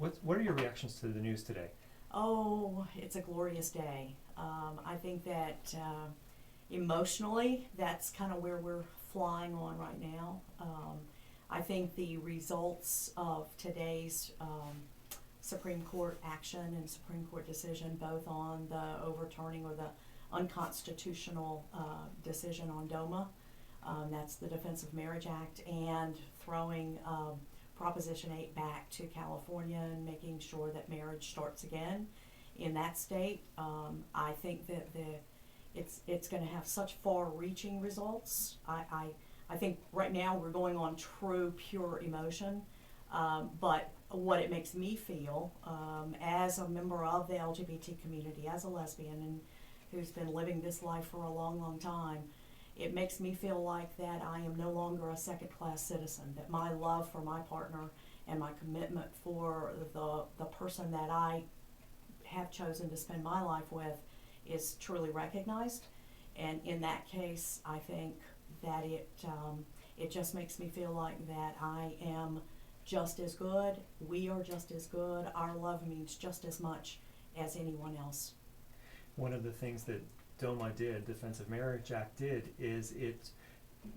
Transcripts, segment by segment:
What are your reactions to the news today? Oh, it's a glorious day. I think that emotionally, that's kind of where we're flying on right now. I think the results of today's Supreme Court action and Supreme Court decision, both on the overturning or the unconstitutional decision on DOMA, that's the Defense of Marriage Act, and throwing Proposition 8 back to California and making sure that marriage starts again in that state. I think that it's going to have such far-reaching results. I think right now we're going on true, pure emotion, but what it makes me feel as a member of the LGBT community, as a lesbian and who's been living this life for a long, long time, it makes me feel like that I am no longer a second-class citizen, that my love for my partner and my commitment for the person that I have chosen to spend my life with is truly recognized. And in that case, I think that it just makes me feel like that I am just as good, we are just as good, our love means just as much as anyone else. One of the things that DOMA did, Defense of Marriage Act did, is it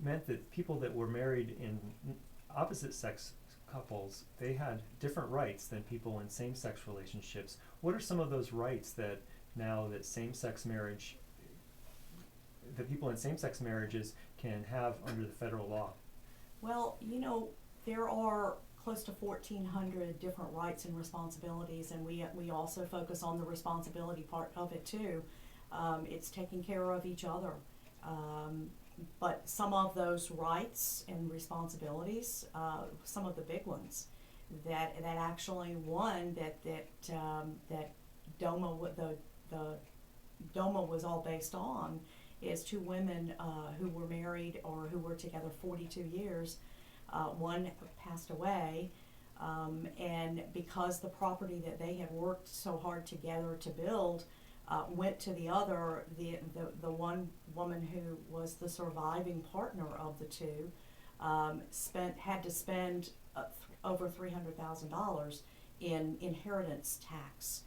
meant that people that were married in opposite sex couples, they had different rights than people in same-sex relationships. What are some of those rights that now that same-sex marriage, that people in same-sex marriages can have under the federal law? Well, there are close to 1,400 different rights and responsibilities, and we also focus on the responsibility part of it too. It's taking care of each other. But some of those rights and responsibilities, some of the big ones, that actually one that DOMA the DOMA was all based on is two women who were married or who were together 42 years. One passed away, and because the property that they had worked so hard together to build went to the other, the one woman who was the surviving partner of the two had to spend over $300,000 in inheritance tax.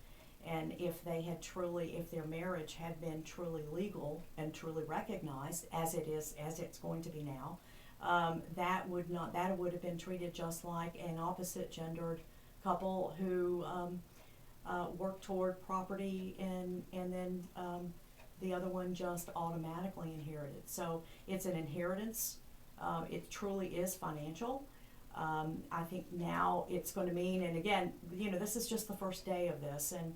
And if their marriage had been truly legal and truly recognized, as it's going to be now, that would have been treated just like an opposite gendered couple who worked toward property and then the other one just automatically inherited. So it's an inheritance. It truly is financial. I think now it's going to mean, and again, this is just the first day of this, and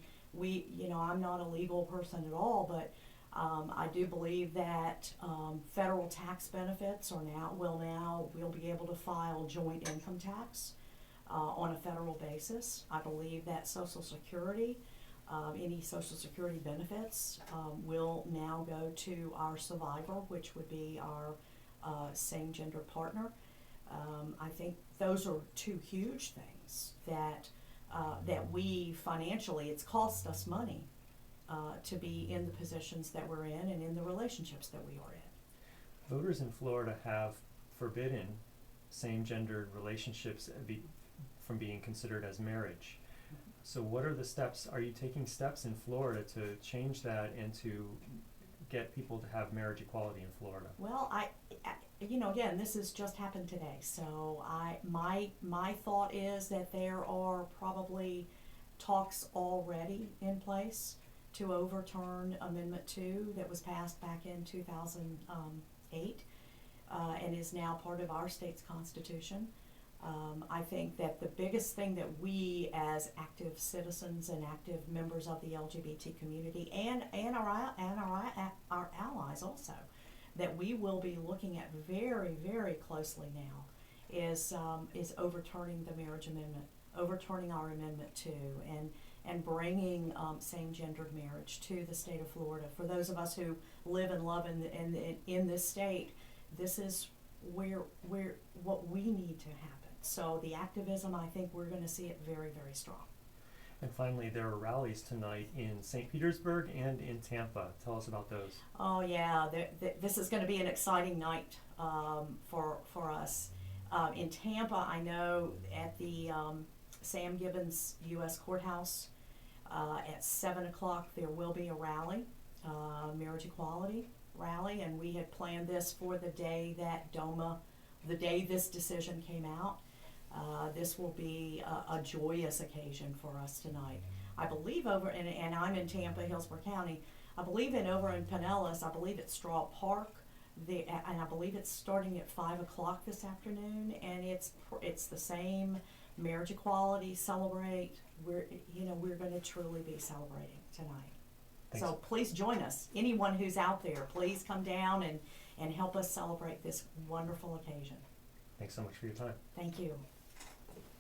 I'm not a legal person at all, but I do believe that federal tax benefits we'll be able to file joint income tax on a federal basis. I believe that Social Security, any Social Security benefits will now go to our survivor, which would be our same-gender partner. I think those are two huge things that we financially, it's cost us money to be in the positions that we're in and in the relationships that we are in. Voters in Florida have forbidden same-gendered relationships from being considered as marriage. So what are the steps? Are you taking steps in Florida to change that and to get people to have marriage equality in Florida? Well, again, this has just happened today. So my thought is that there are probably talks already in place to overturn Amendment 2 that was passed back in 2008 and is now part of our state's constitution. I think that the biggest thing that we as active citizens and active members of the LGBT community and our allies also, that we will be looking at very, very closely now is overturning the marriage amendment, overturning our Amendment 2, and bringing same-gendered marriage to the state of Florida. For those of us who live and love in this state, this is what we need to happen. So the activism, I think we're going to see it very, very strong. And finally, there are rallies tonight in St. Petersburg and in Tampa. Tell us about those. Oh yeah, this is going to be an exciting night for us. In Tampa, I know at the Sam Gibbons U.S. Courthouse. At 7 o'clock, there will be a rally, marriage equality rally, and we had planned this for the day that the day this decision came out. This will be a joyous occasion for us tonight. I believe and I'm in Tampa, Hillsborough County. I believe over in Pinellas, I believe it's Straw Park, and I believe it's starting at 5 o'clock this afternoon, and it's the same marriage equality, celebrate. We're going to truly be celebrating tonight. Thanks. So please join us. Anyone who's out there, please come down and help us celebrate this wonderful occasion. Thanks so much for your time. Thank you.